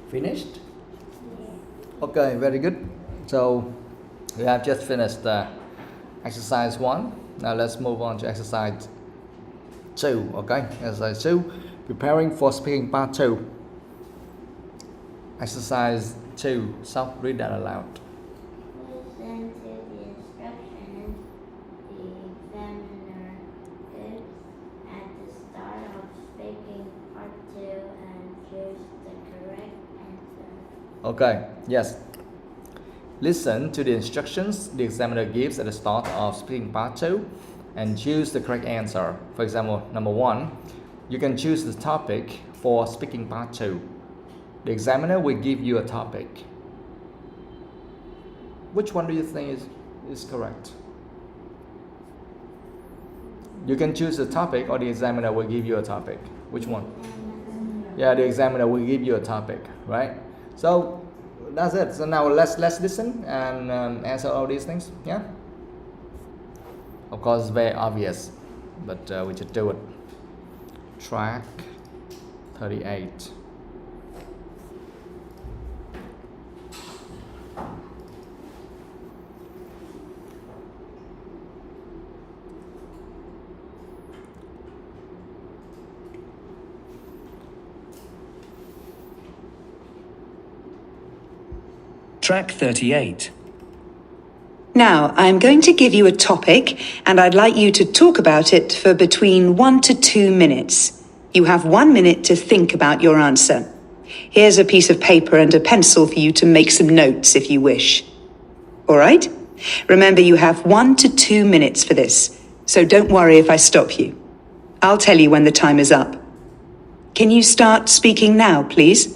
Finished? Okay, very good. So we have just finished exercise 1. Now let's move on to exercise 2. Okay, exercise 2, preparing for speaking part 2. Exercise 2, read that aloud. Listen to the instructions the examiner gives at the start of speaking part 2 and choose the correct answer. Okay, yes. Listen to the instructions the examiner gives at the start of speaking part 2 and choose the correct answer. For example, number 1, you can choose the topic for speaking part 2. The examiner will give you a topic. Which one do you think is correct? You can choose the topic or the examiner will give you a topic. Which one? Yeah, the examiner will give you a topic, right? So that's it. So now let's listen and answer all these things. Yeah. Of course, very obvious. but we just do it. Track 38. Track 38. Now, I'm going to give you a topic, and I'd like you to talk about it for between 1 to 2 minutes. You have 1 minute to think about your answer. Here's a piece of paper and a pencil for you to make some notes if you wish. All right? Remember, you have 1 to 2 minutes for this, so don't worry if I stop you. I'll tell you when the time is up. Can you start speaking now, please?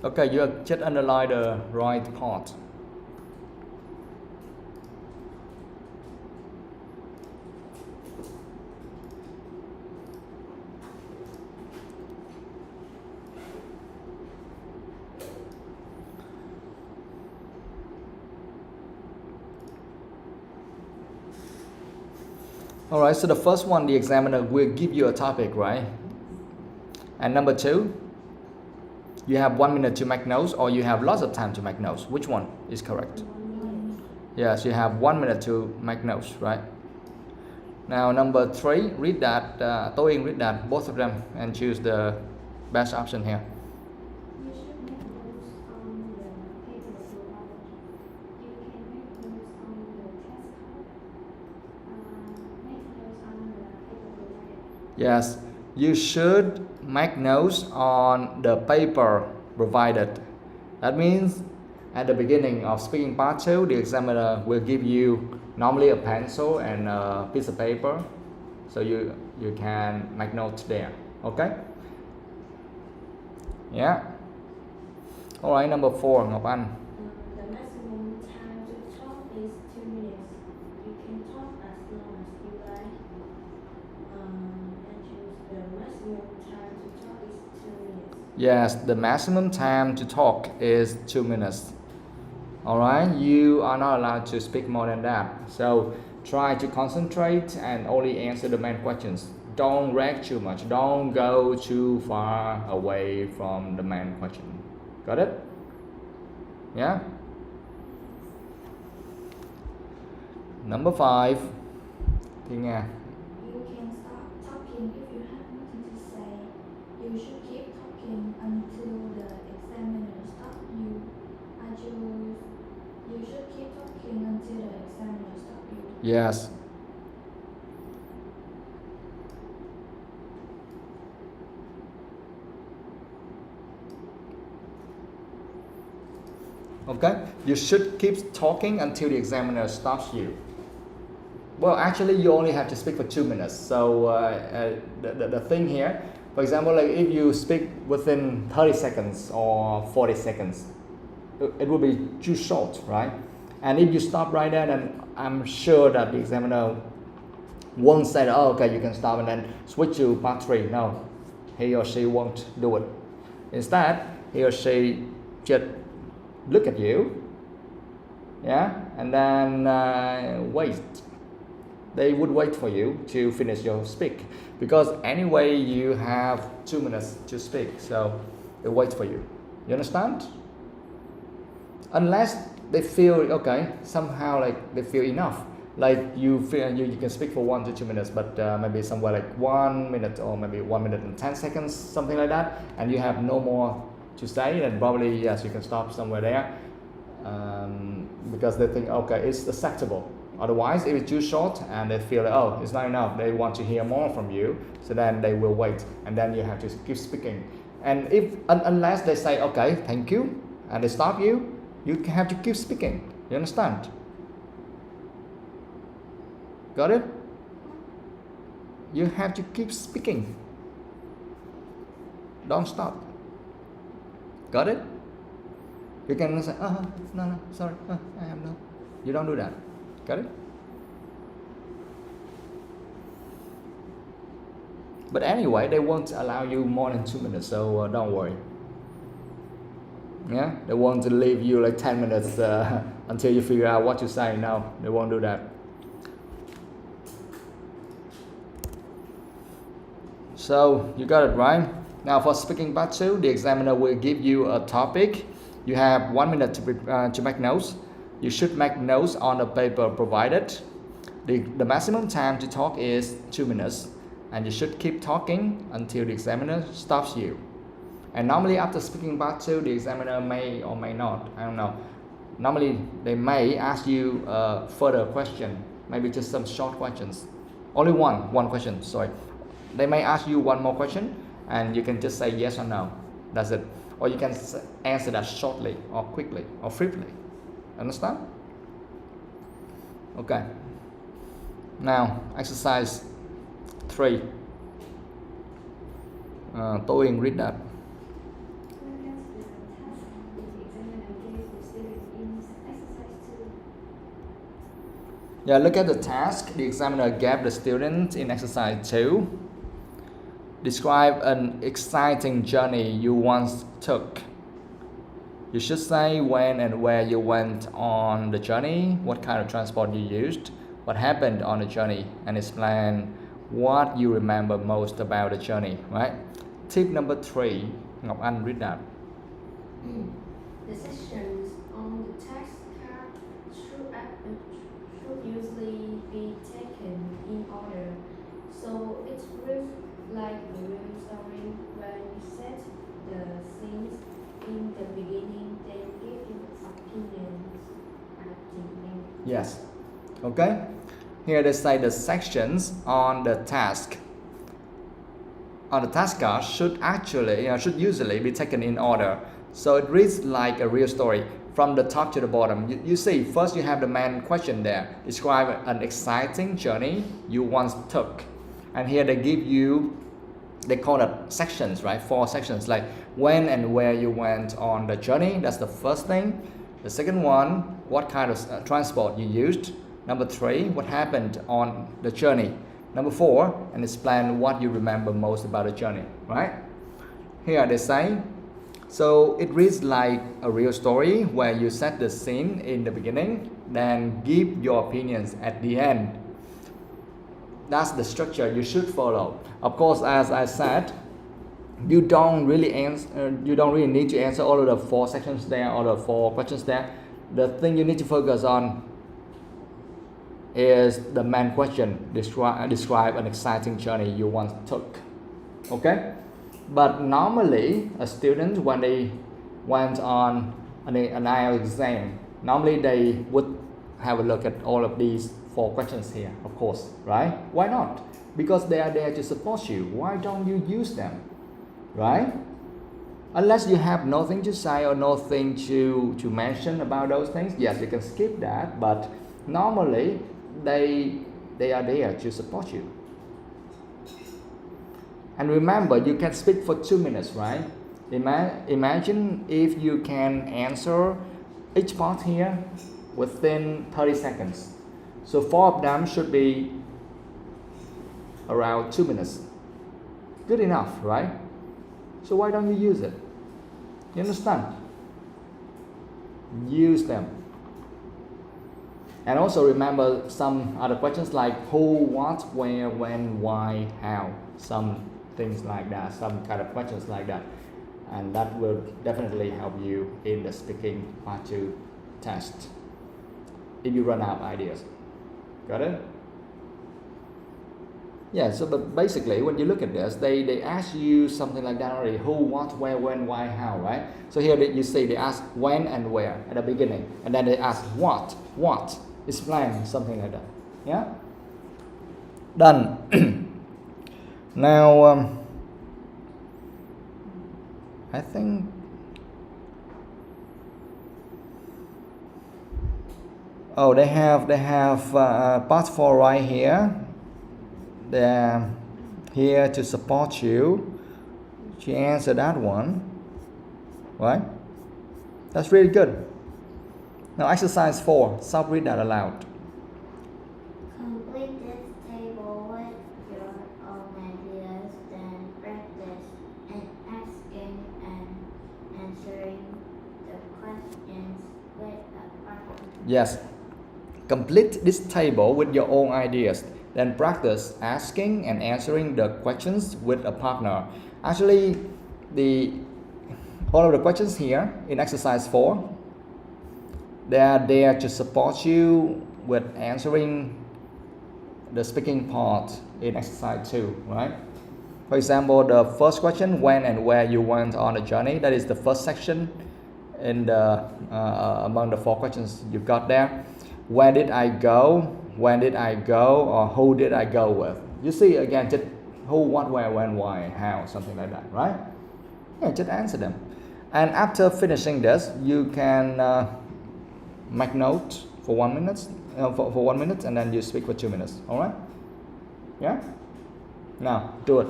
Okay, you just underline the right part. Alright, so the first one, the examiner will give you a topic, right? And number 2, you have 1 minute to make notes, or you have lots of time to make notes. Which one is correct? Yes, you have 1 minute to make notes, right? Now number 3, read that, Toyin, read that, both of them, and choose the best option here. You should make notes on the paper provided. You can make notes on the test card. Make notes on the paper provided. Yes, you should make notes on the paper provided. That means at the beginning of speaking part 2, the examiner will give you normally a pencil and a piece of paper, so you can make notes there. Okay? Yeah. Alright, number 4, Ngọc Anh. The maximum time to talk is 2 minutes. You can talk as long as you like. And choose the maximum time to talk is 2 minutes. Yes, the maximum time to talk is 2 minutes. Alright, you are not allowed to speak more than that. So try to concentrate and only answer the main questions. Don't react too much. Don't go too far away from the main question. Got it? Yeah? Number 5. Thì nghe. You can stop talking if you have nothing to say. You should keep talking until the examiner stops you. You should keep talking until the examiner stops you. Yes. Okay, you should keep talking until the examiner stops you. Well, actually, you only have to speak for 2 minutes. So the thing here, for example, like if you speak within 30 seconds or 40 seconds, it will be too short, right? And if you stop right there, then I'm sure that the examiner won't say, oh, okay, you can stop and then switch to part 3. No, he or she won't do it. Instead, he or she just look at you, yeah, and then wait. They would wait for you to finish your speak, because anyway you have 2 minutes to speak, so they wait for you. You understand? Unless they feel okay, somehow like they feel enough, like you feel you can speak for 1 to 2 minutes, but maybe somewhere like 1 minute or maybe 1 minute and 10 seconds, something like that, and you have no more to say, then probably yes, you can stop somewhere there, because they think okay, it's acceptable. Otherwise, if it's too short and they feel like, oh, it's not enough, they want to hear more from you, so then they will wait, and then you have to keep speaking. And if unless they say okay, thank you, and they stop you, you have to keep speaking. You understand? Got it? You have to keep speaking. Don't stop. Got it? You can say, no, sorry, I have no. You don't do that. Got it? But anyway, they won't allow you more than 2 minutes, so don't worry. Yeah, they want to leave you like 10 minutes until you figure out what to say. No, they won't do that. So you got it right. Now for speaking part 2, the examiner will give you a topic. You have 1 minute to make notes. You should make notes on the paper provided. The maximum time to talk is 2 minutes, and you should keep talking until the examiner stops you. And normally after speaking part 2, the examiner may or may not, I don't know. Normally they may ask you a further question, maybe just some short questions. Only one question, sorry. They may ask you one more question and you can just say yes or no. That's it. Or you can answer that shortly or quickly or briefly. Understand? Okay. Now, exercise 3. Tôi read that. Yeah, look at the task the examiner gave the student in exercise 2. Describe an exciting journey you once took. You should say when and where you went on the journey, what kind of transport you used, what happened on the journey, and explain what you remember most about the journey, right? Tip number 3, Ngọc Anh, read that. The sections on the text card should usually be taken in order, so it reads like a real story when you set the scenes in the beginning, then give your opinions at the end. Yes. Okay. Here they say the sections on the task card should usually be taken in order. So it reads like a real story from the top to the bottom. You see, first you have the main question there. Describe an exciting journey you once took. And here they give you, they call it sections, right? 4 sections, like when and where you went on the journey. That's the first thing. The second one, what kind of transport you used. Number 3, what happened on the journey. Number 4, and explain what you remember most about the journey, right? Here they say, so it reads like a real story where you set the scene in the beginning, then give your opinions at the end. That's the structure you should follow. Of course, as I said, you don't really need to answer all of the 4 sections there or the 4 questions there. The thing you need to focus on is the main question. Describe an exciting journey you once took. Okay? But normally, a student, when they went on an IELTS exam, normally they would have a look at all of these 4 questions here, of course, right? Why not? Because they are there to support you. Why don't you use them, right? Unless you have nothing to say or nothing to mention about those things, yes, you can skip that, but normally they are there to support you. And remember, you can speak for 2 minutes, right? Imagine if you can answer each part here within 30 seconds. So 4 of them should be around 2 minutes. Good enough, right? So why don't you use it? You understand? Use them. And also remember some other questions like who, what, where, when, why, how. Some things like that, some kind of questions like that. And that will definitely help you in the speaking part 2 test if you run out of ideas. Got it? Yeah, so but basically when you look at this, they ask you something like that already. Who, what, where, when, why, how, right? So here you see they ask when and where at the beginning. And then they ask what, explain something like that. Yeah? Done. Now, I think they have part 4 right here. They're here to support you. She answered that one, right? That's really good. Now exercise 4, self-read that aloud. Complete this table with your own ideas, then practice and asking and answering the questions with a partner. Yes. Complete this table with your own ideas. Then practice asking and answering the questions with a partner. Actually, all of the questions here in exercise 4, they are there to support you with answering the speaking part in exercise 2, right? For example, the first question, when and where you went on a journey, that is the first section in the among the 4 questions you've got there. Where did I go? When did I go? Or who did I go with? You see again, just who, what, where, when, why, how, something like that, right? Yeah, just answer them. And after finishing this, you can make note for 1 minute, for 1 minute, and then you speak for 2 minutes. All right? Yeah. Now do it.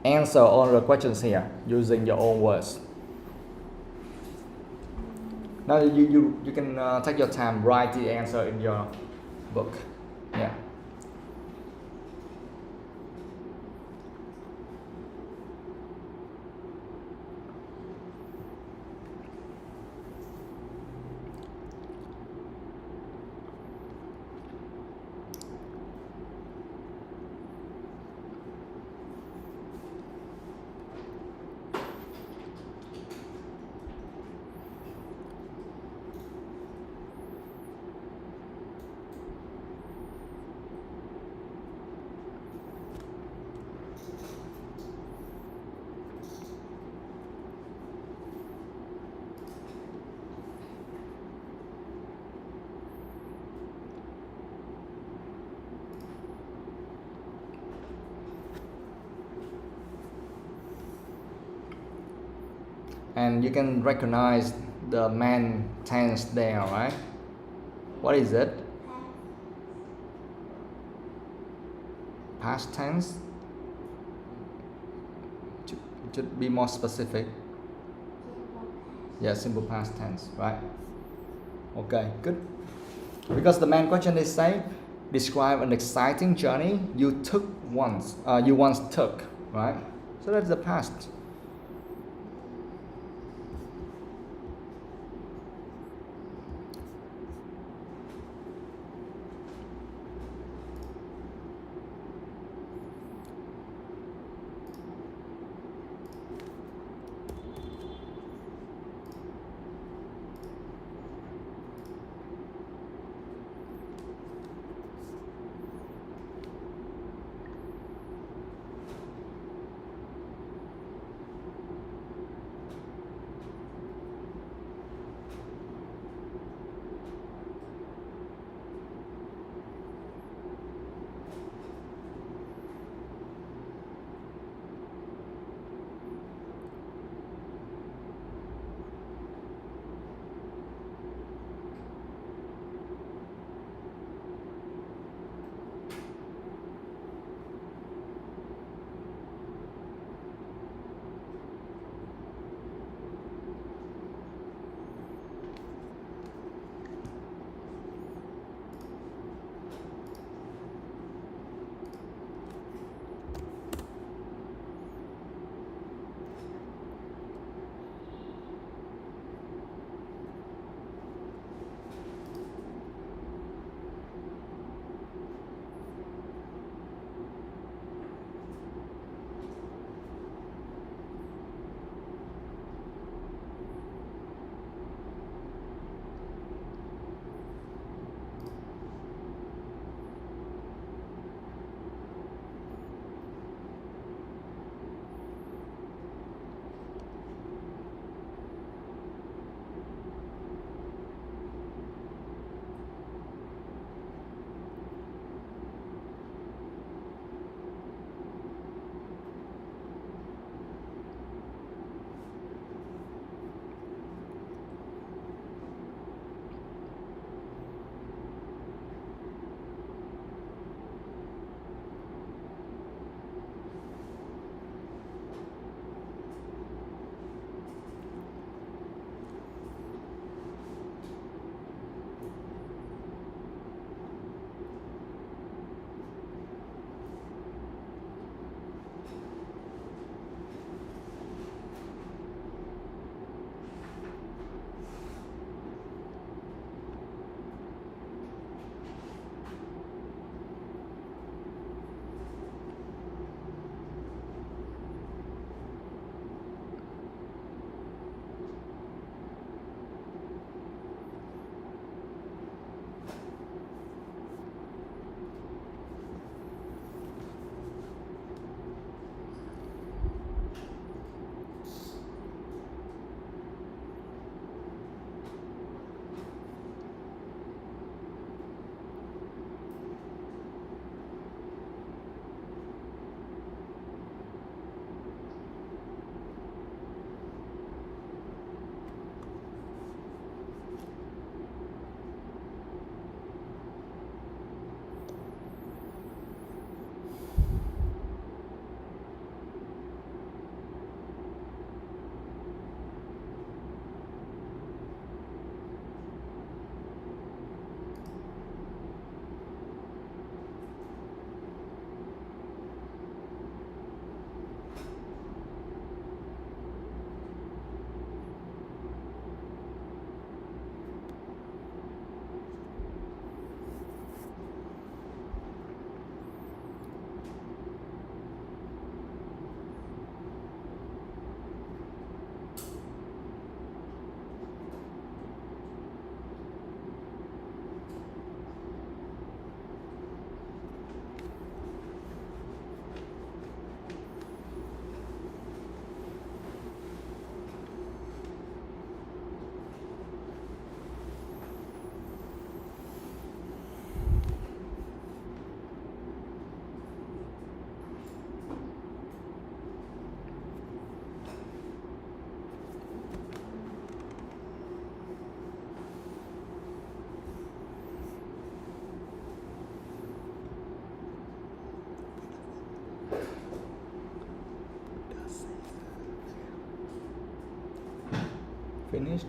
Answer all the questions here using your own words. Now you can take your time, write the answer in your book. Yeah. And you can recognize the main tense there, right? What is it? Past tense? To be more specific. Yeah, simple past tense, right? Okay, good. Because the main question is saying, describe an exciting journey you once took, right? So that's the past. finished.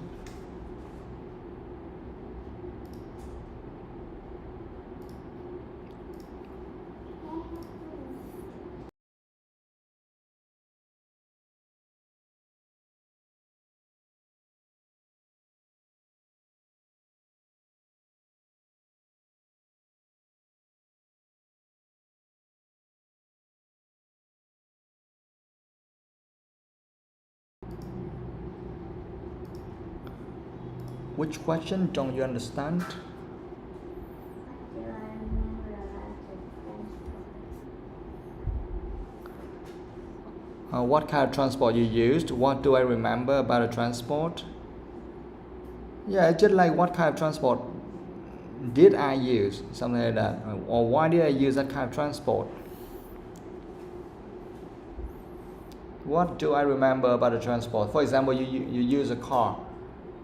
Which question don't you understand? Do I remember about the transport? What kind of transport you used? What do I remember about the transport? Yeah, it's just like what kind of transport did I use? Something like that. Or why did I use that kind of transport? What do I remember about the transport? For example, you use a car.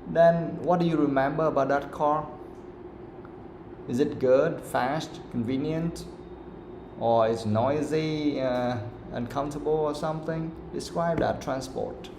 Then what do you remember about that car? Is it good, fast, convenient? Or it's noisy, uncomfortable or something? Describe that transport.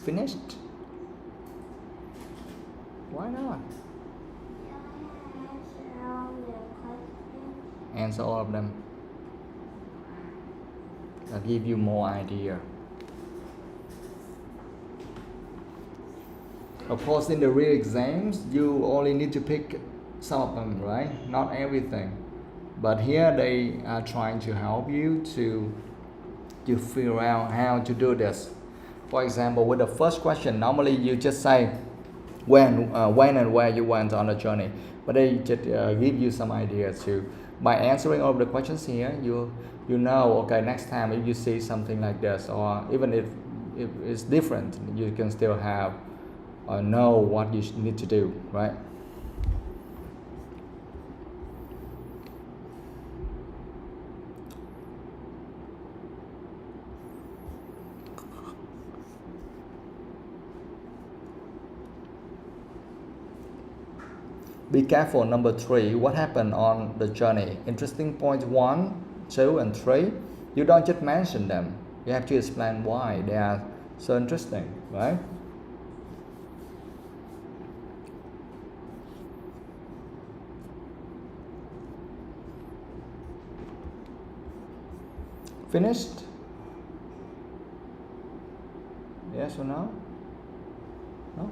finished? Why not? Answer all of them. I'll give you more idea. Of course, in the real exams, you only need to pick some of them, right? Not everything. But here they are trying to help you to figure out how to do this. For example, with the first question, normally you just say when and where you went on a journey. But they just give you some ideas too. By answering all the questions here, you know, okay, next time if you see something like this, or even if it's different, you can still have know what you need to do, right? Be careful. Number 3, what happened on the journey? Interesting points 1, 2, and 3. You don't just mention them. You have to explain why they are so interesting, right? Finished? Yes or no? No?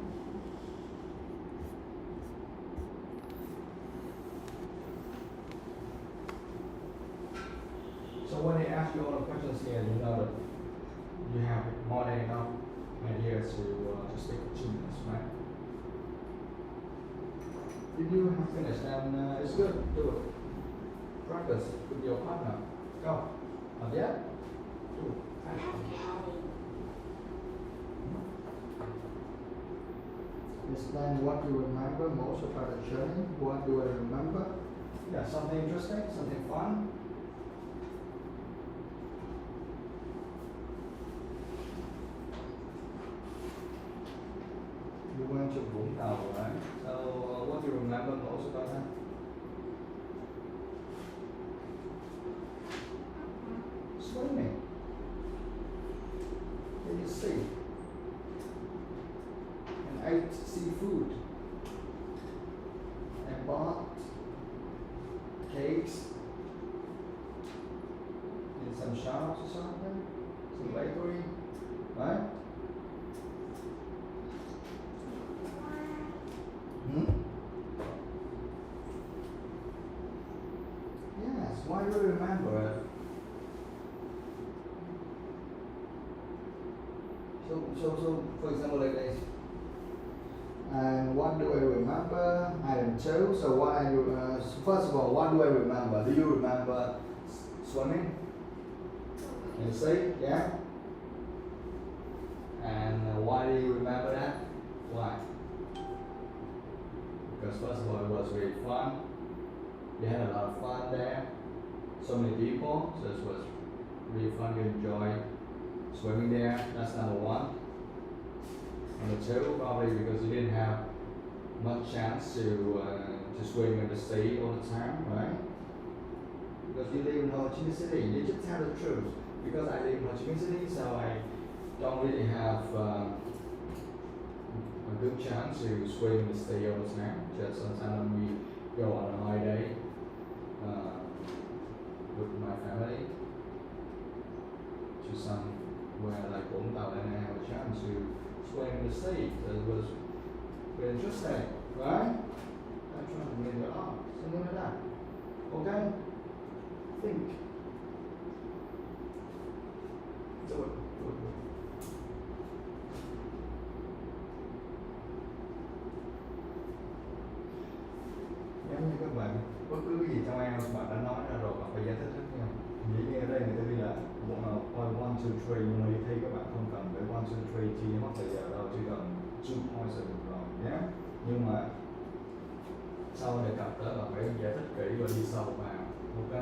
So when they ask you all the questions here, you know that you have more than enough ideas to stick with 2 minutes, right? If you have finished, then it's good. Do it. Practice with your partner. Go. Yeah? Do it. Explain what you remember most about the journey. What do I remember? Yeah, something interesting, something fun. You went to Vũng Tàu, right? So what do you remember most about that? Swimming. In the sea. And ate seafood. And bought cakes. In some shops or something. Some bakery. Right? Yes, why do you remember it? So for example like this. And what do I remember? Item 2. So what I first of all, what do I remember? Do you remember swimming? In the sea? Yeah? And why do you remember that? Why? Because first of all, it was really fun. We had a lot of fun there. So many people, so it was really fun. You enjoy swimming there. That's number 1. Number 2, probably because you didn't have much chance to swim in the sea all the time, right? Because you live in Ho Chi Minh City. You just tell the truth. Because I live in Ho Chi Minh City, so I don't really have a good chance to swim in the sea all the time. Just sometimes when we go on a holiday with my family to somewhere like Vũng Tàu, and I have a chance to swim in the sea. So it was very interesting, right? I'm trying to bring it up, something like that. Okay? Think. Do it. Giống như các bạn, bất cứ cái gì trong IELTS bạn đã nói ra rồi, bạn phải giải thích hết nha. Dĩ nhiên ở đây người ta ghi là 1, 2, 3, nhưng mà đi thi các bạn không cần phải 1, 2, 3 chi mất thời giờ đâu, chỉ cần 2 points là được rồi nhé. Nhưng mà sau đề cập tới bạn phải giải thích kỹ và đi sâu vào, ok?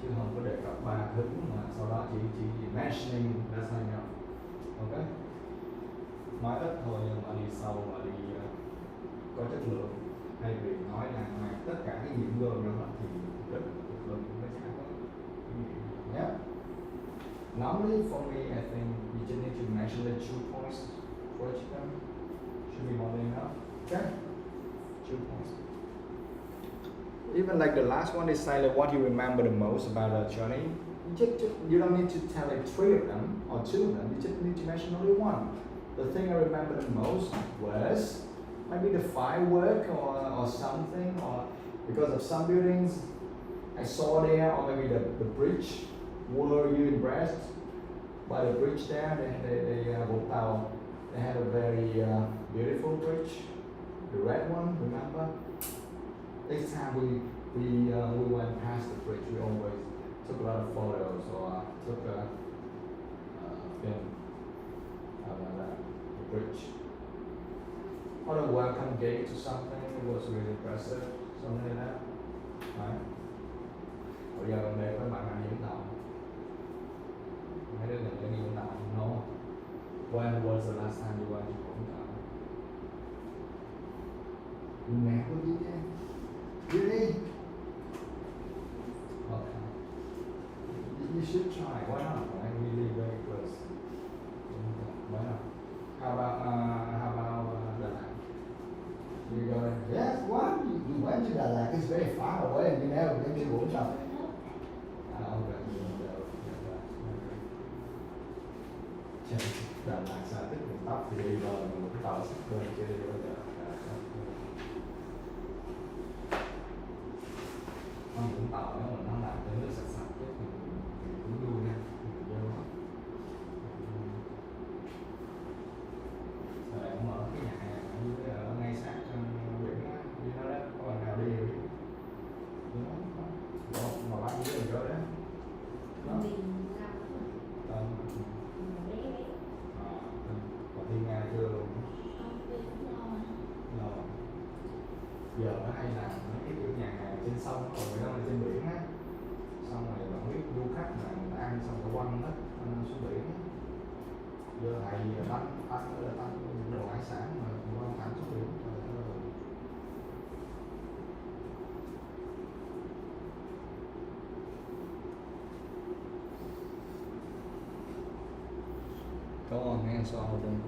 Chứ không có đề cập 3 thứ mà sau đó chỉ mentioning, that's not enough, ok? Nói ít thôi nhưng mà đi sâu và đi có chất lượng. Thay vì nói là tất cả cái nhiệm gồm đó thì rất nó sẽ có yeah. Normally for me I think you just need to mention the 2 points for each Should be more than enough. Okay? 2 points. Even like the last one is silent. What you remember the most about the journey? You don't need to tell like 3 of them or 2 of them. You just need to mention only one. The thing I remember the most was maybe the firework or something, or because of some buildings I saw there, or maybe the bridge. Were you impressed by the bridge there? They had a very beautiful bridge, the red one. Remember? Next time we went past the bridge, we always took a lot of photos or took a film about the bridge. Or the welcome gate to something, it was really impressive, something like that. Right? Bây giờ còn để các bạn ăn Vũng Tàu. Mấy đứa đừng đi Vũng Tàu. No. When was the last time you went to Vũng Tàu? Mẹ của đi nha. Đi. Okay. You should try. Why not? Right? We live very close. Why not? How about Đà Lạt? You go there? Yes. What? You went to Đà Lạt? It's very far away, and you never been to Vũng Tàu. Okay. Đà Lạt xa tích mình tóc thì đi vào Vũng Tàu sắp bên chưa đi bao giờ. Vũng Tàu nếu mình nó làm cho nước sạch sạch chứ mình cũng vui nha, mình vô rồi lại cũng mở cái nhà hàng ở dưới ở ngay sát biển á, đi nó đó, có bạn nào đi rồi đó, mà bán dưới mình chỗ đó đó. Còn đi Nga chưa luôn. Giờ nó hay làm mấy cái kiểu nhà hàng trên sông rồi đó là trên biển á, xong rồi bạn biết du khách mà người ta ăn xong rồi quăng hết xuống biển. Giờ thầy tanh đồ hải sản mà quăng thẳng xuống biển. Go on, hands all of them.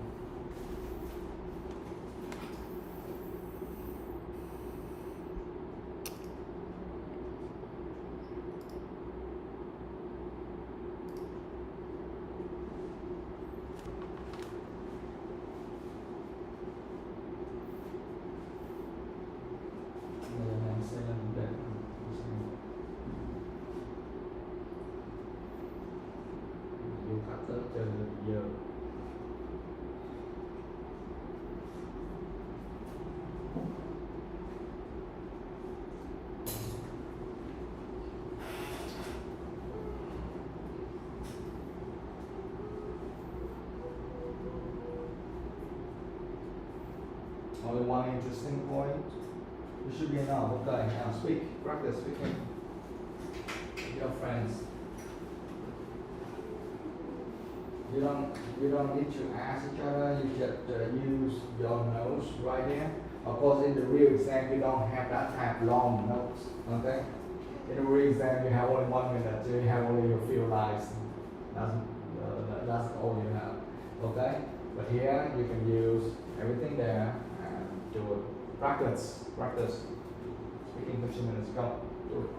Du khách tới chơi giờ. Only one interesting point. It should be enough. Okay, now speak. Practice speaking with your friends. You don't need to ask each other. You just use your notes right there. Of course, in the real exam, you don't have that type of long notes. Okay. In the real exam, you have only 1 minute. So you have only a few lines. That's all you have. Okay. But here you can use everything there. Do it. Practice. Speaking 15 minutes. Go. Do it.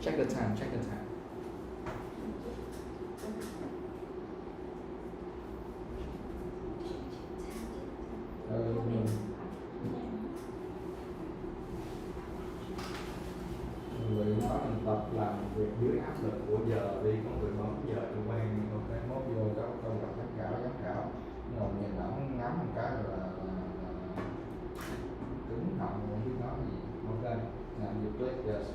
Check the time. Người nói mình tập làm việc dưới áp lực của giờ đi, có người bấm giờ tôi quen, ok, mốt vô câu gặp giám khảo ngồi nhìn ổng ngắm một cái là cứng họng không biết nói gì. Ok, làm việc click yes.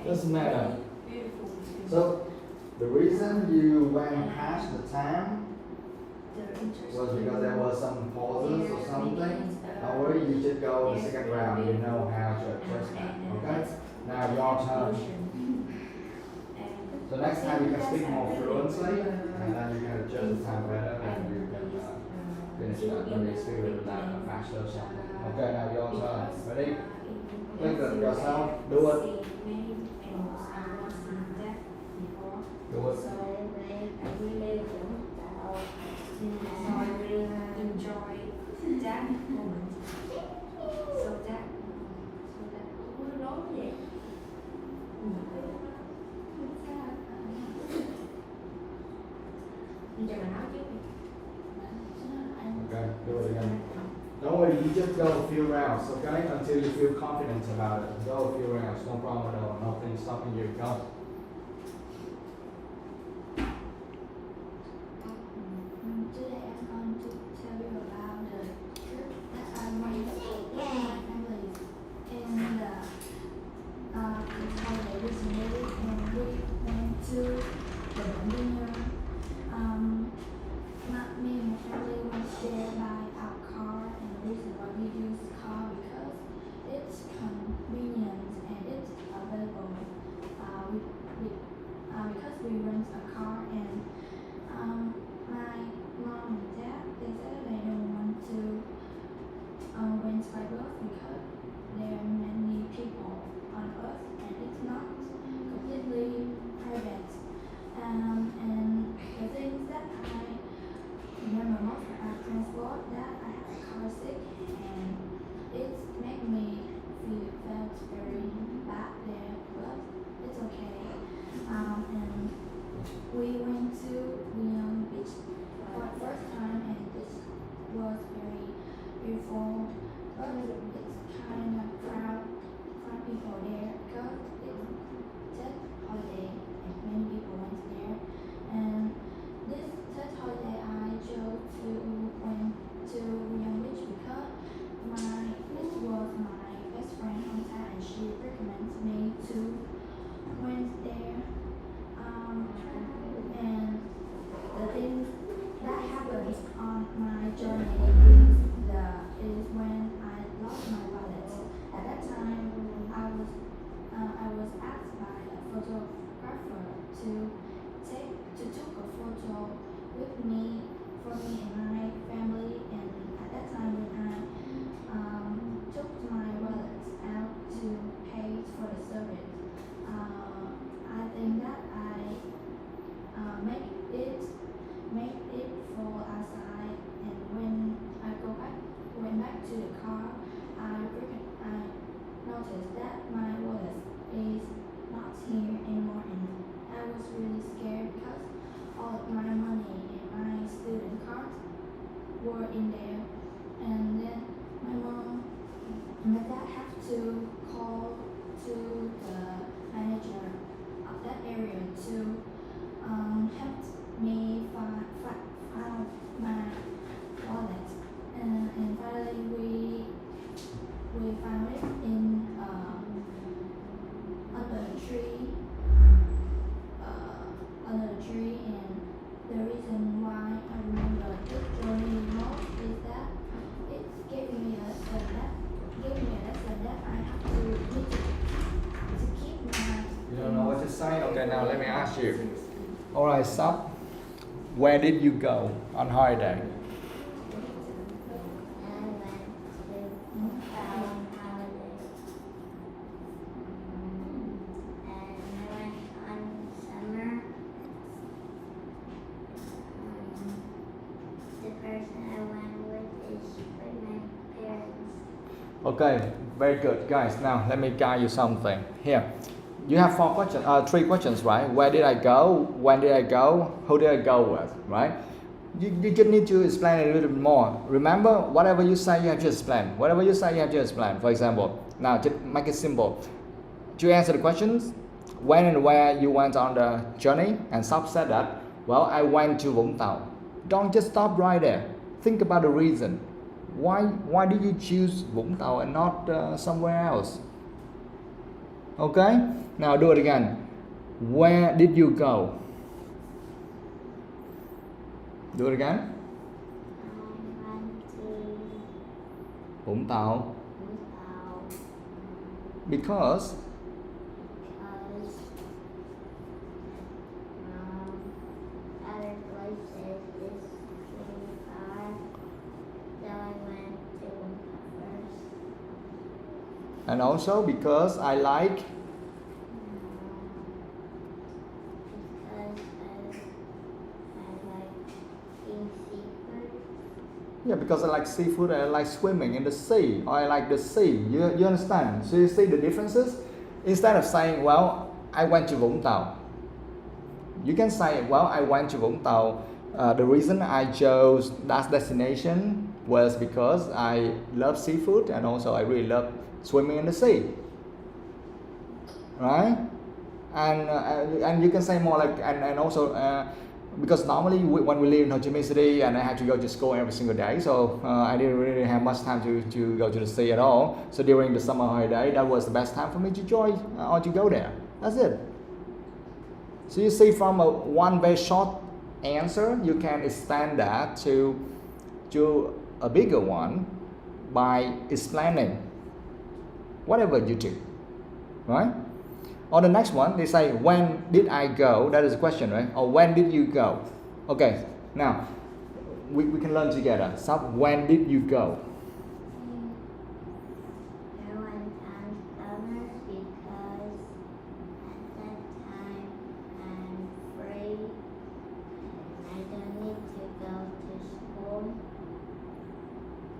Doesn't matter. Beautiful. So the reason you went past the time was because there was some pauses or something. Don't worry, you just go the second round. You know how to adjust that. Okay. Now your turn. So next time you can speak more fluently, and then you can adjust the time better, and you can finish that. Maybe speak a little bit faster or something. Okay, now your turn. Ready? Think of yourself. Do it. Do it. So I really enjoy that moment. So that Okay, do it again. Don't worry, you just go a few rounds, okay? Until you feel confident about it. Go a few rounds, no problem at all. Nothing stopping you. Go. Today I'm going to tell you about the trip that I went with my family in the holiday recently, and we went to the dinner. Me and my family went there by our car, and the reason why we use car because it's convenient and it's available. Because we rent a car, and my mom and dad, they said they don't want to rent by bus because there are many people on bus and it's not completely private. And the things that I remember most about transport, that I had a car sick, and it made me felt very bad there, but it's okay. And we went to Leon Beach for the first time, and this was very beautiful, but it's kind of crowd people there because it's that holiday and many people went there. And this that holiday I chose to went to Leon Beach because this was my best friend hometown, and she recommended me to went there. And the thing that happened on my journey is when I lost my wallet. At that time, I was asked by a photographer to take a photo with me for me and my family. And at that time, when I took my wallet out to pay for the service, I think that I made it fall outside, and when I went back to the car, I noticed that my wallet is not here anymore, and I was really scared because all of my money and my student cards were in there. And then my mom and my dad have to call to the manager of that area to help me find my wallet. And finally we found it in under a tree. And the reason why I remember this journey most is that it gave me a lesson that I have to keep my. You don't know what to say? Okay, now let me ask you. Alright, stop. Where did you go on holiday? Okay, very good, guys. Now let me guide you something. Here, you have three questions, right? Where did I go? When did I go? Who did I go with? Right? You just need to explain it a little bit more. Remember, whatever you say, you have to explain. Whatever you say, you have to explain. For example, now just make it simple. To answer the questions, when and where you went on the journey, and stop said that. Well, I went to Vũng Tàu. Don't just stop right there. Think about the reason. Why did you choose Vũng Tàu and not somewhere else? Okay? Now do it again. Where did you go? Do it again. I went to Vũng Tàu. Vũng Tàu Because because other places is really far, so I went to Vũng Tàu first. and also because I like Because I like eating seafood. yeah, because I like seafood and I like swimming in the sea, or I like the sea. You understand? So you see the differences? Instead of saying, well, I went to Vũng Tàu, you can say, well, I went to Vũng Tàu. The reason I chose that destination was because I love seafood and also I really love swimming in the sea. Right? And you can say more like, and also because normally when we live in Ho Chi Minh City and I had to go to school every single day, so I didn't really have much time to go to the sea at all. So during the summer holiday, that was the best time for me to join or to go there. That's it. So you see, from a one very short answer, you can expand that to a bigger one by explaining whatever you do, right? On the next one, they say, when did I go? That is a question, right? Or when did you go? Okay, now we can learn together. So when did you go? I went on summer because at that time I'm free and I don't need to go to school.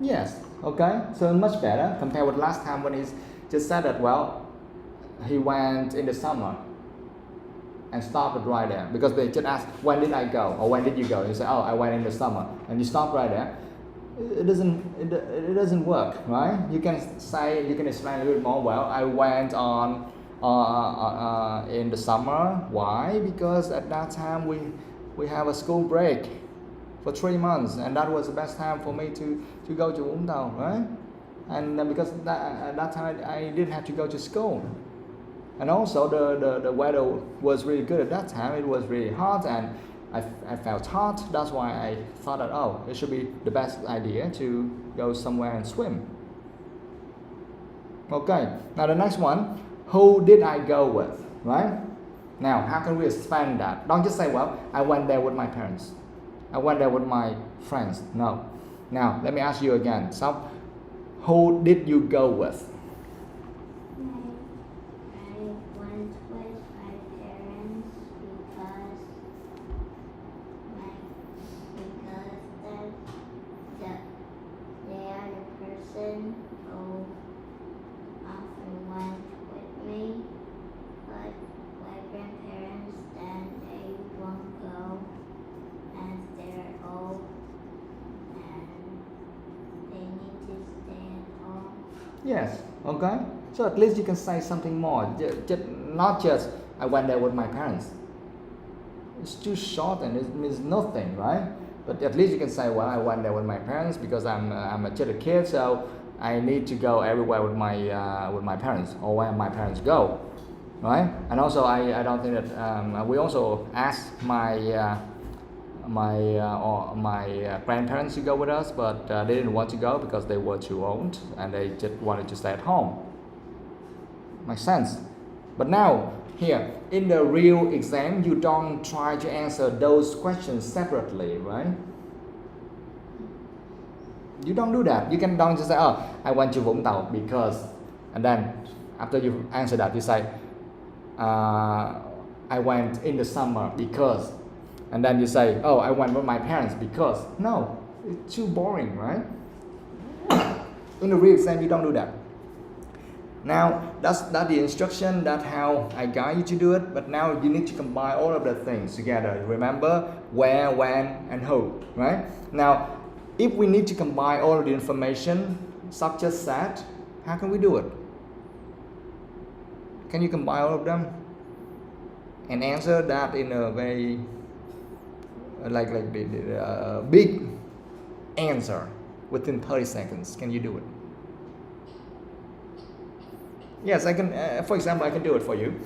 Yes, okay, so much better compared with last time when he just said that, well, he went in the summer and stopped it right there, because they just asked, when did I go, or when did you go? You say, oh, I went in the summer, and you stop right there. It doesn't work, right? You can say, you can explain a little bit more. Well, I went on in the summer. Why? Because at that time we have a school break for 3 months, and that was the best time for me to go to Vũng Tàu, right? And because at that time I didn't have to go to school. And also the weather was really good at that time. It was really hot and I felt hot. That's why I thought that, oh, it should be the best idea to go somewhere and swim. Okay, now the next one, who did I go with, right? Now, how can we expand that? Don't just say, well, I went there with my parents. I went there with my friends. No. Now, let me ask you again. So, who did you go with? I went with my parents because they are the person who often went with me, but my grandparents then they won't go as they're old and they need to stay at home. Yes, okay. So at least you can say something more. Not just, I went there with my parents. It's too short and it means nothing, right? But at least you can say, well, I went there with my parents because I'm just a kid, so I need to go everywhere with my parents, or where my parents go, right? And also, I don't think that we also asked my grandparents to go with us, but they didn't want to go because they were too old and they just wanted to stay at home. Makes sense. But now, here, in the real exam, you don't try to answer those questions separately, right? You don't do that. You don't just say, oh, I went to Vũng Tàu because, and then after you answer that, you say, I went in the summer because, and then you say, oh, I went with my parents because. No, it's too boring, right? In the real exam, you don't do that. Now, that's the instruction, that's how I guide you to do it, but now you need to combine all of the things together. Remember where, when, and who, right? Now, if we need to combine all of the information, such as that, how can we do it? Can you combine all of them and answer that in a very big answer within 30 seconds? Can you do it? Yes, I can. For example, I can do it for you.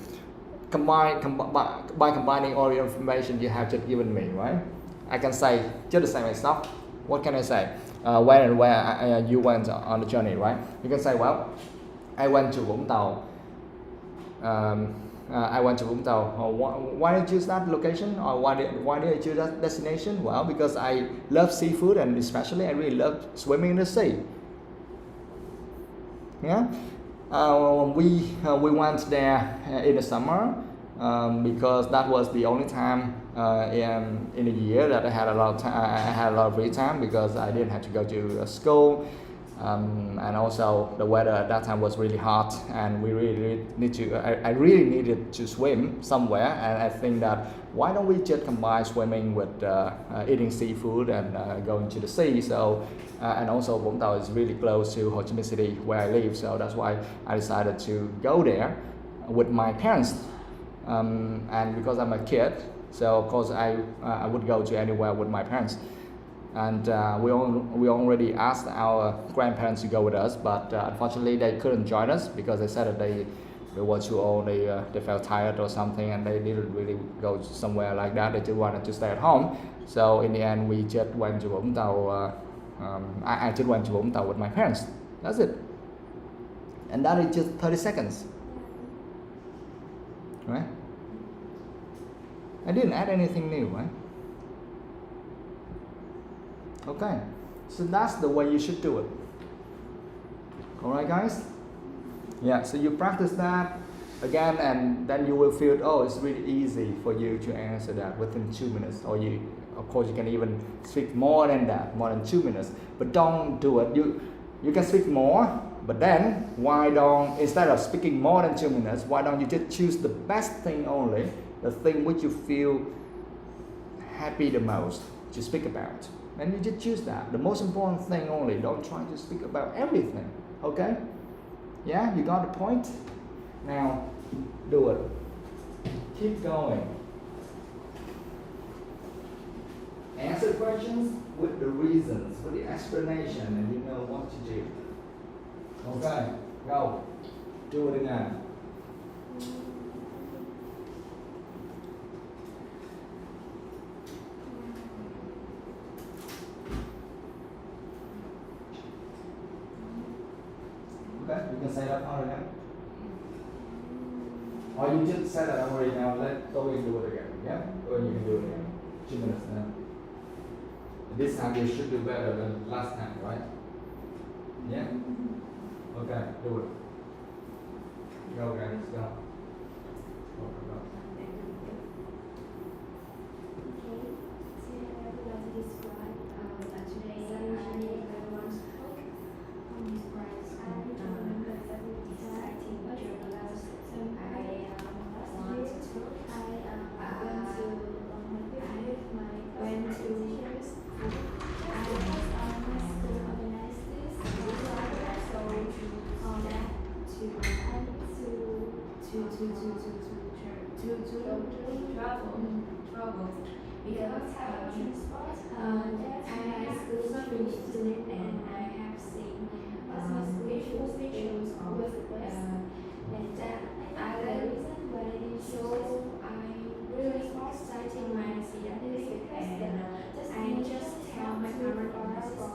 By combining all the information you have just given me, right? I can say just the same stuff. What can I say? When and where you went on the journey, right? You can say, well, I went to Vũng Tàu. I went to Vũng Tàu. Why did you choose that location, or why did I choose that destination? Well, because I love seafood, and especially I really love swimming in the sea. Yeah. We went there in the summer because that was the only time in a year that I had a lot of time. I had a lot of free time because I didn't have to go to school, and also the weather at that time was really hot, and we really need to. I really needed to swim somewhere, and I think that why don't we just combine swimming with eating seafood and going to the sea? So. And also Vũng Tàu is really close to Ho Chi Minh City where I live, so that's why I decided to go there with my parents. And because I'm a kid, so of course I would go to anywhere with my parents. And we already asked our grandparents to go with us, but unfortunately they couldn't join us because they said that they were too old, they felt tired or something, and they didn't really go somewhere like that. They just wanted to stay at home. So in the end, we just went to Vũng Tàu. I just went to Vũng Tàu with my parents. That's it. And that is just 30 seconds. Right? I didn't add anything new, right? Okay. So that's the way you should do it. Alright, guys? Yeah, so you practice that again, and then you will feel, oh, it's really easy for you to answer that within 2 minutes, or of course, you can even speak more than that, more than 2 minutes. But don't do it. You can speak more, but then instead of speaking more than 2 minutes, why don't you just choose the best thing only, the thing which you feel happy the most to speak about. And you just choose that, the most important thing only. Don't try to speak about everything. Okay? Yeah, you got the point? Now, do it. Keep going. Answer questions with the reasons, with the explanation, and you know what to do. Okay, go. Do it again. Okay, you can say that part again. Or you just said that already now, go and do it again, yeah? Or you can do it again. 2 minutes now. This time you should do better than last time, right? Yeah? Okay, do it. Go guys, go. Go. Okay, so I would like to describe today I want to talk describe exciting journalist. I want to talk travel because I am a school student and I have seen visuals with and other reason why so I really excited my students and I just tell my parents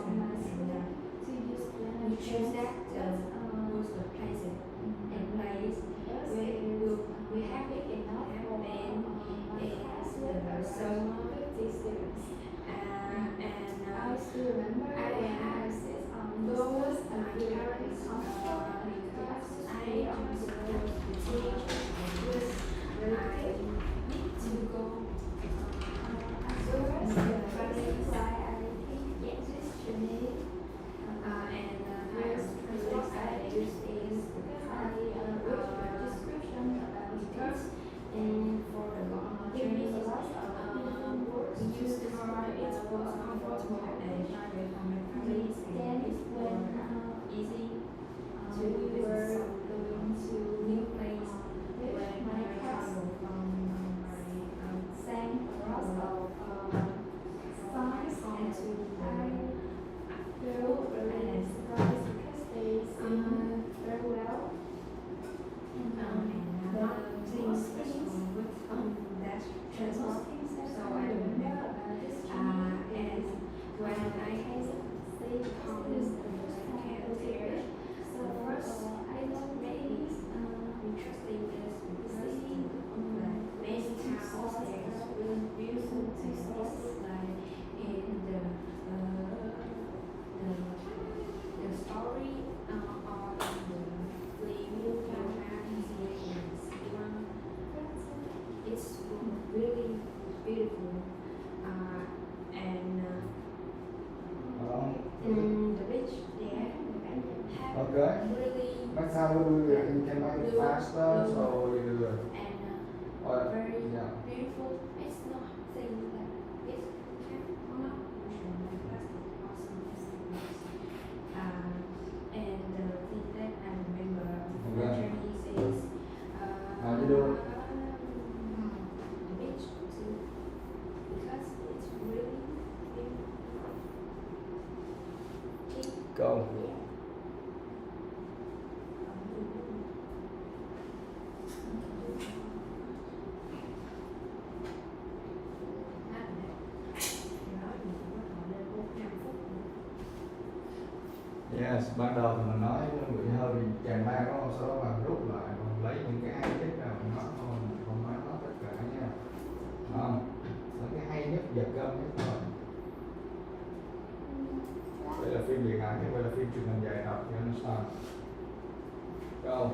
and my sister we choose that was the place and place where we have it enough and so and I still remember I have those my parents I can make it blue, faster, blue, so you do it. and Or, very yeah. beautiful. It's not thing that it can not usually my plastic awesome and the thing that I remember Yeah. he says How you do it? the beach too because it's really cheap. Go. Yeah. Yes, ban đầu thì mình nói bị hơi bị tràn lan đó, sau đó bạn rút lại, bạn lấy những cái hay nhất ra mình nói thôi, mình không nói hết tất cả nha. Không, những cái hay nhất, giật gân nhất thôi. Đây là phim điện ảnh, đây là phim truyền hình dài tập, you understand? Go.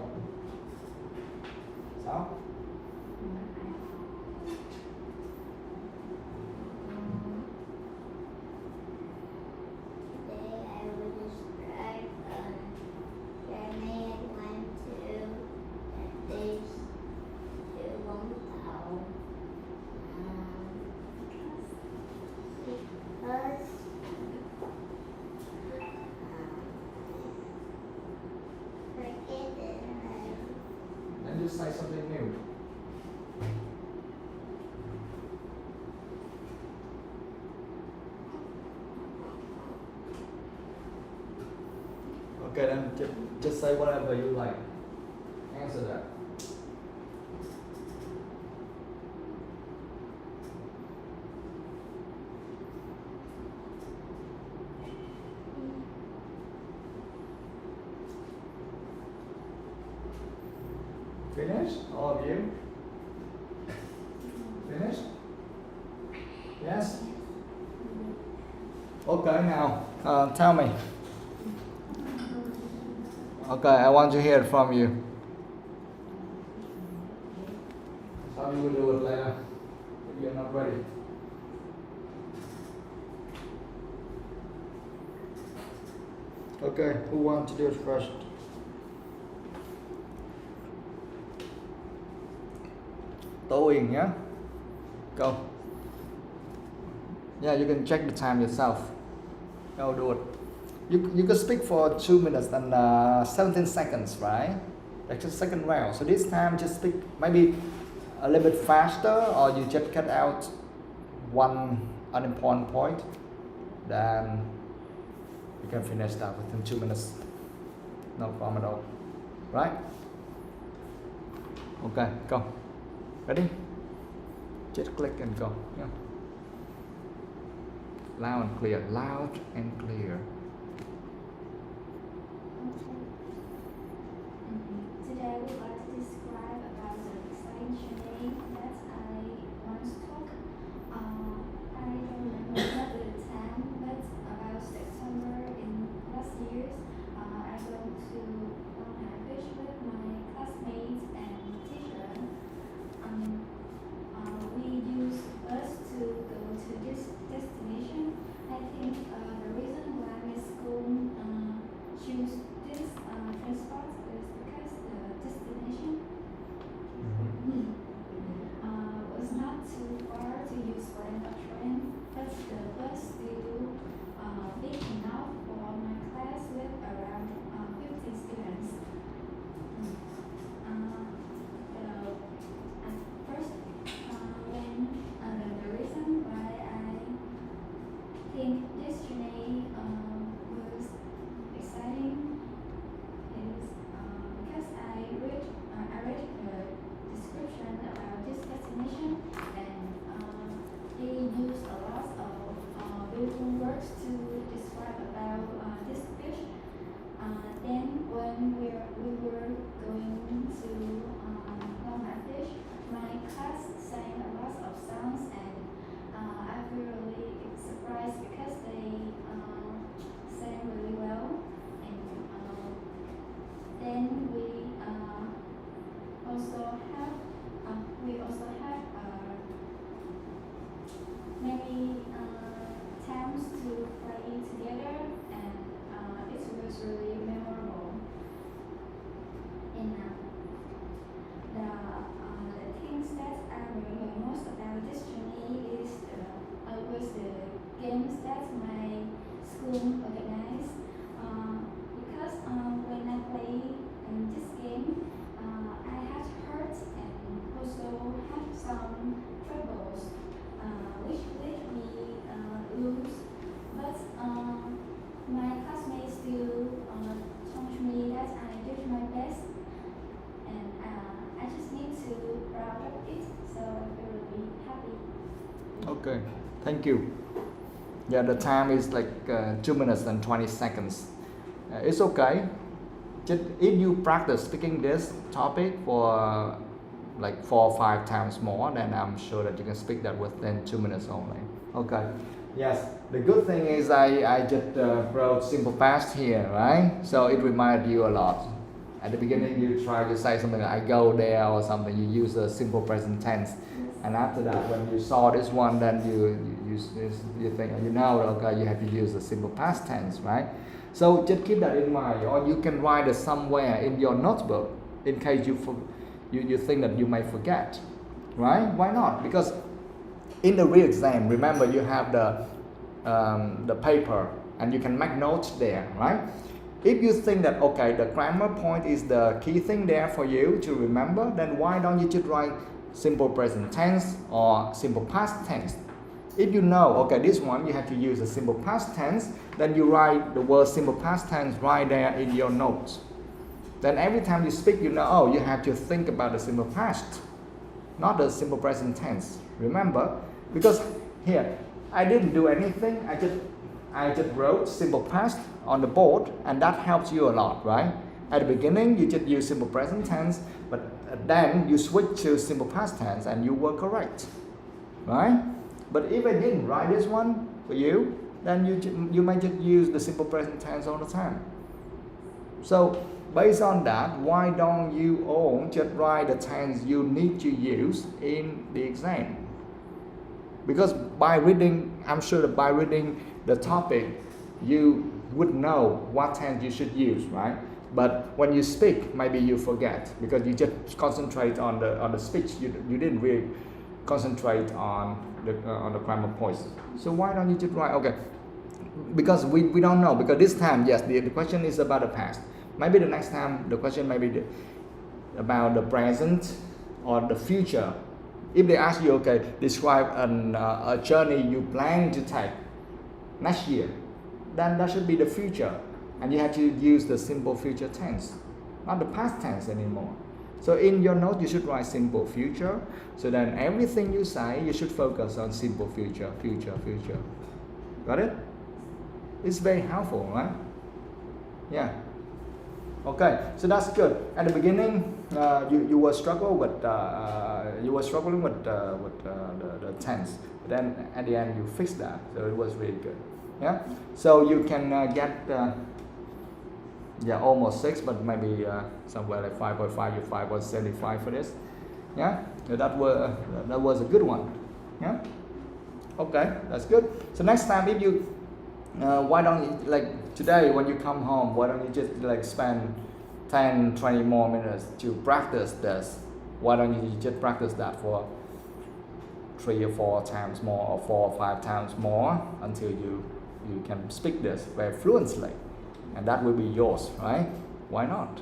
6. Today I will describe journey I went to this to Longtown. Because forget it. Then just say something new. Okay, then just say whatever you like. Answer that. Finished? All of you? Finished? Yes? Okay, now tell me. Okay, I want to hear it from you. How you will do it later if you're not ready. Okay, who wants to do it first? Tố Uyên, yeah? Go. Yeah, you can check the time yourself. Go do it. You could speak for 2 minutes and 17 seconds, right? That's the second round. So this time just speak maybe a little bit faster, or you just cut out one unimportant point. Then you can finish that within 2 minutes. No problem at all. Right? Okay, go. Ready? Just click and go. Yeah. Loud and clear. Loud and clear. Today I would like to describe about the exciting journey that I once took. I don't remember exactly the time, but about September in last year, I go to my beach with my classmates and teacher. We use bus to go to this destination. I think the reason why my school choose this transport is because the destination was not too far to use plane or train, but the bus still big enough for my class with around 50 students. At first, when the reason why I think this journey was exciting is because I read the description about this destination, and they use a lot of beautiful words to describe about this beach. Then when we were going to Beach, my class sang a lot of songs, and I feel really surprised because they sang really well. And then we also have many times to play together, and it was really memorable. And Okay, thank you. Yeah, the time is like 2 minutes and 20 seconds. It's okay. Just if you practice speaking this topic for like 4 or 5 times more, then I'm sure that you can speak that within 2 minutes only. Okay. Yes. The good thing is I just wrote simple past here, right? So it reminded you a lot. At the beginning, you try to say something like I go there or something. You use a simple present tense, and after that, when you saw this one, then you think okay, you have to use the simple past tense, right? So just keep that in mind, or you can write it somewhere in your notebook in case you think that you may forget, right? Why not? Because in the real exam, remember you have the paper and you can make notes there, right? If you think that okay, the grammar point is the key thing there for you to remember, then why don't you just write simple present tense or simple past tense? If you know, okay, this one you have to use a simple past tense, then you write the word simple past tense right there in your notes. Then every time you speak, you know, oh, you have to think about the simple past, not the simple present tense. Remember, because here I didn't do anything. I just wrote simple past on the board, and that helps you a lot, right? At the beginning, you just use simple present tense, but then you switch to simple past tense, and you were correct, right? But if I didn't write this one for you, then you might just use the simple present tense all the time. So based on that, why don't you all just write the tense you need to use in the exam? Because by reading, I'm sure that by reading the topic, you would know what tense you should use, right? But when you speak, maybe you forget because you just concentrate on the speech. You didn't really concentrate on the grammar points. So why don't you just write, okay, because we don't know, because this time, yes, the question is about the past. Maybe the next time the question may be about the present or the future. If they ask you, okay, describe a journey you plan to take next year, then that should be the future, and you have to use the simple future tense, not the past tense anymore. So in your note, you should write simple future. So then everything you say, you should focus on simple future, future, future. Got it? It's very helpful, right? Yeah. Okay, so that's good. At the beginning, you were struggling with the tense, but then at the end you fixed that, so it was really good. Yeah. So you can get almost 6, but maybe somewhere like 5.5, you 5.75 for this. Yeah. So that was a good one. Yeah. Okay, that's good. So next time, if you why don't you, like today when you come home, why don't you just like spend 10-20 more minutes to practice this? Why don't you just practice that for 3 or 4 times more, or 4 or 5 times more, until you can speak this very fluently, and that will be yours, right? Why not?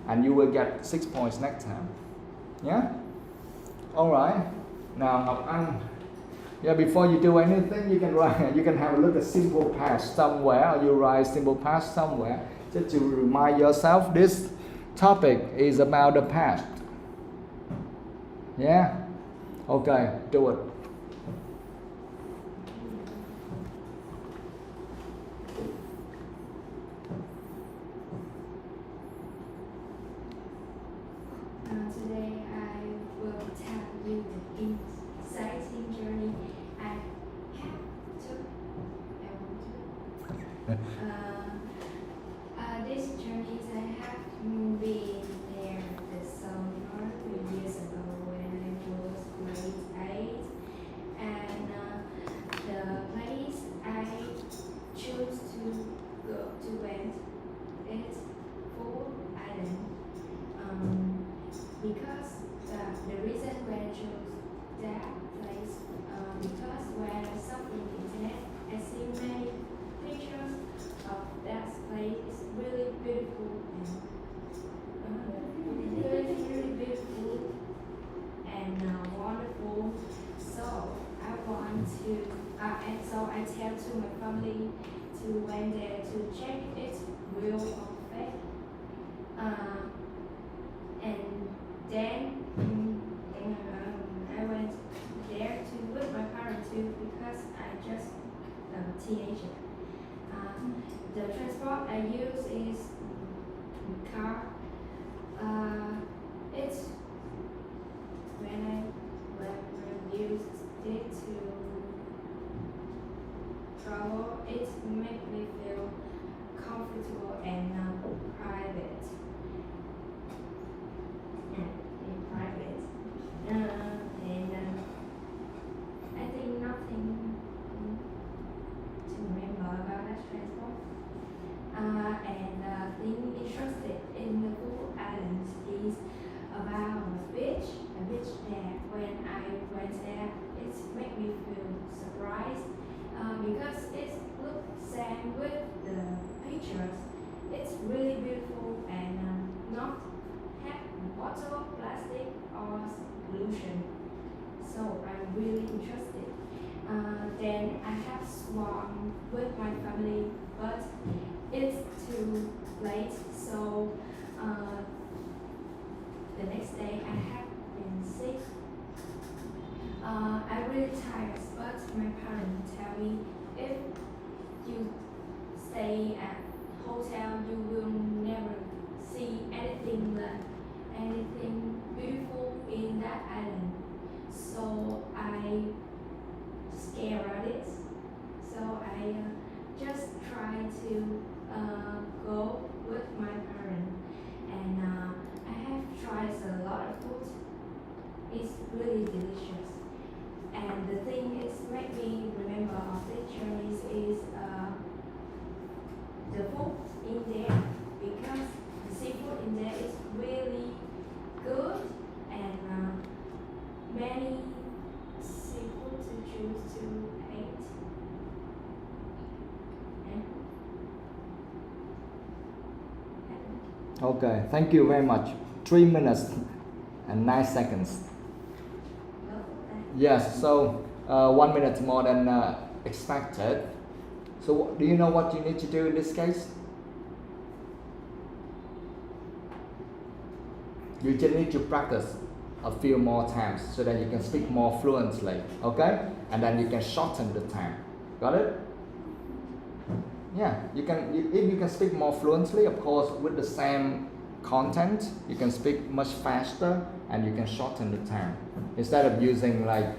And you will get 6 points next time. Yeah. All right. Now Ngọc Anh. Yeah, before you do anything, you can have a look at simple past somewhere, or you write simple past somewhere, just to remind yourself this topic is about the past. Yeah? Okay, do it. Today I will tell you the exciting journey I have took. These journeys I have been there this summer 3 years ago when I was grade 8, and the place I chose to go to went is Full Island. Because the reason why I chose that place, because when I surfed on the internet, I see many pictures of that place. It's really beautiful and really beautiful and wonderful. So I want to, and so I tell to my family to went there to check its real or fake. And then I went there to the transport I use is car. It's when I use it to travel, it makes me feel comfortable and private. In private. I think nothing to remember about that transport. Being interested in the Cool Islands is about the beach. The beach there, when I went there, it made me feel surprised because it looks same with the pictures. It's really beautiful and not have bottle, plastic or pollution. So I'm really interested. Then I have swum with my family, but it's too late. So the next day I have been sick. I'm really tired, but my parents tell me if you stay at hotel, you will never see anything beautiful in that island. So I scared of it. So I just try to go with my parents, and I have tried a lot of food. It's really delicious. And the thing is make me remember of the journeys is the food in there, because the seafood in there is really good, and many seafood to choose to eat. Okay, thank you very much. 3 minutes and 9 seconds. Yes, so 1 minute more than expected. So do you know what you need to do in this case? You just need to practice a few more times so that you can speak more fluently, okay? And then you can shorten the time. Got it? Yeah, if you can speak more fluently, of course, with the same content, you can speak much faster and you can shorten the time. Instead of using like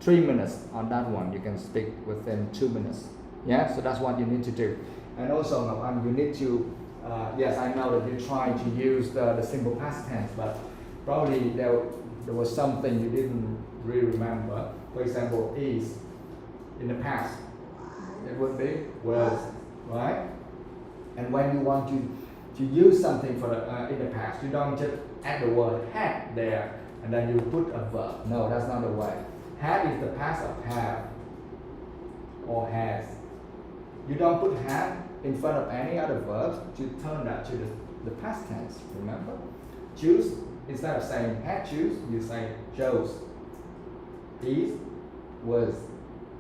3 minutes on that one, you can speak within 2 minutes. Yeah, so that's what you need to do. And also, you need to, yes, I know that you try to use the simple past tense, but probably there was something you didn't really remember. For example, is in the past, it would be was, right? And when you want to use something for the in the past, you don't just add the word had there and then you put a verb. No, that's not the way. Had is the past of have or has. You don't put had in front of any other verb to turn that to the past tense. Remember? Choose, instead of saying had choose, you say chose. Is, was,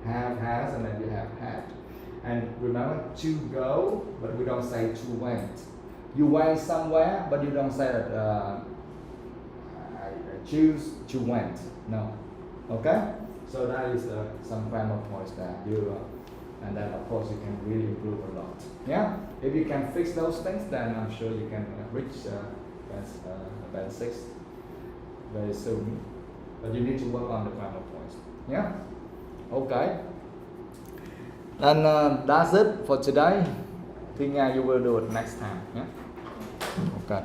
have, has, and then you have had. And remember, to go, but we don't say to went. You went somewhere, but you don't say that I choose to went. No. Okay? So that is some grammar points that and then of course you can really improve a lot. Yeah? If you can fix those things, then I'm sure you can reach band 6 very soon. But you need to work on the grammar points. Yeah? Okay. And that's it for today. I think you will do it next time. Yeah? Okay.